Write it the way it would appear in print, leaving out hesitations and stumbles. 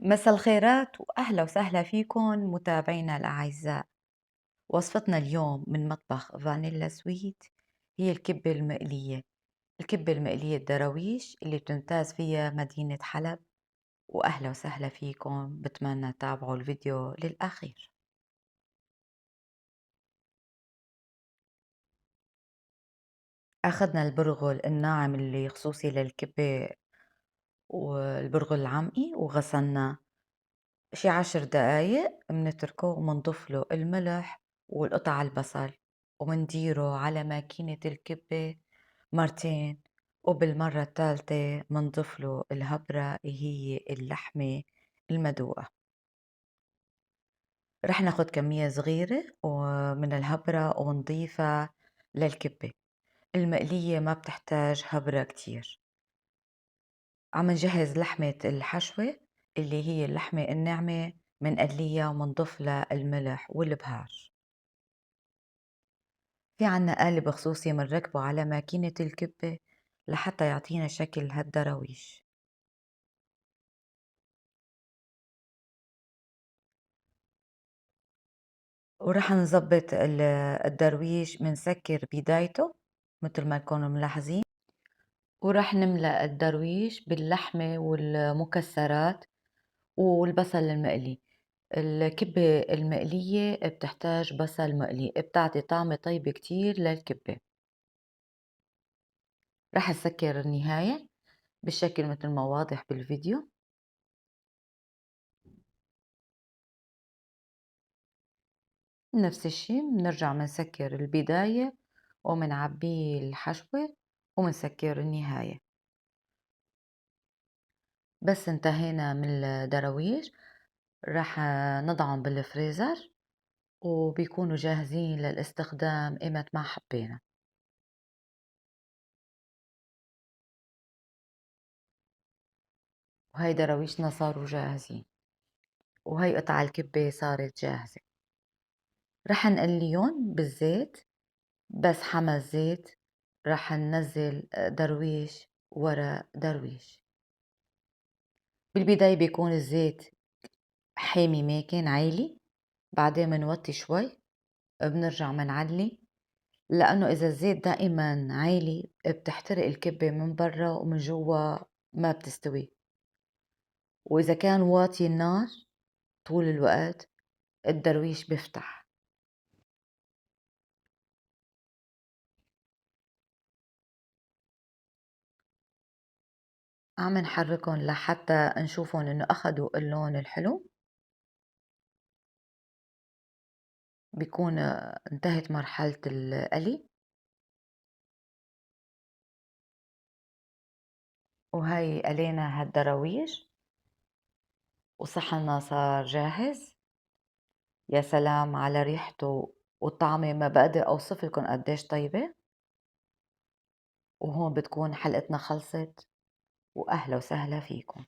مساء الخيرات وأهلا وسهلا فيكم متابعينا الأعزاء. وصفتنا اليوم من مطبخ فانيلا سويت هي الكبة المقلية. الكبة المقلية الدراويش اللي بتمتاز فيها مدينة حلب. وأهلا وسهلا فيكم، بتمنى تتابعوا الفيديو للأخير. أخذنا البرغل الناعم اللي خصوصي للكبة والبرغل العمقي وغسلناه شي 10 دقايق، منتركه ومنضيف له الملح والقطع البصل، ومنديره على ماكينة الكبة مرتين، وبالمرة الثالثة منضيف له الهبرة اللي هي اللحمة المدوقة. رح ناخد كمية صغيرة من الهبرة ونضيفها للكبة المقلية، ما بتحتاج هبرة كتير. عم نجهز لحمة الحشوة اللي هي اللحمة الناعمة، منقليها ومنضيف لها الملح والبهار. في عنا قالب خصوصي منركبه على ماكينة الكبة لحتى يعطينا شكل هالدراويش. ورح نظبط الدرويش، منسكر بدايته مثل ما تكونوا ملاحظين، ورح نملأ الدرويش باللحمة والمكسرات والبصل المقلي. الكبة المقلية بتحتاج بصل مقلي، بتعطي طعم طيب كتير للكبة. رح نسكر النهاية بالشكل مثل ما واضح بالفيديو. نفس الشي بنرجع منسكر البداية ومنعبيه الحشوة ومنسكر النهاية. بس انتهينا من الدراويش رح نضعهم بالفريزر، وبيكونوا جاهزين للاستخدام إمت ما حبينا. وهي دراويشنا صاروا جاهزين، وهي قطع الكبة صارت جاهزة. رح نقليهم بالزيت، بس حمى الزيت رح ننزل درويش ورا درويش. بالبداية بيكون الزيت حامي ماكن عالي، بعدين منوطي شوي، بنرجع منعلي، لأنه إذا الزيت دائما عالي بتحترق الكبة من برا ومن جوا ما بتستوي. وإذا كان واطي النار طول الوقت الدرويش بيفتح. عم نحركهم لحتى نشوفهم إنه أخدوا اللون الحلو، بيكون انتهت مرحلة القلي. وهي قلينا هالدراويش وصحننا صار جاهز. يا سلام على ريحته وطعمه، ما بقدر أوصف لكم قديش طيبة. وهون بتكون حلقتنا خلصت، وأهلا وسهلا فيكم.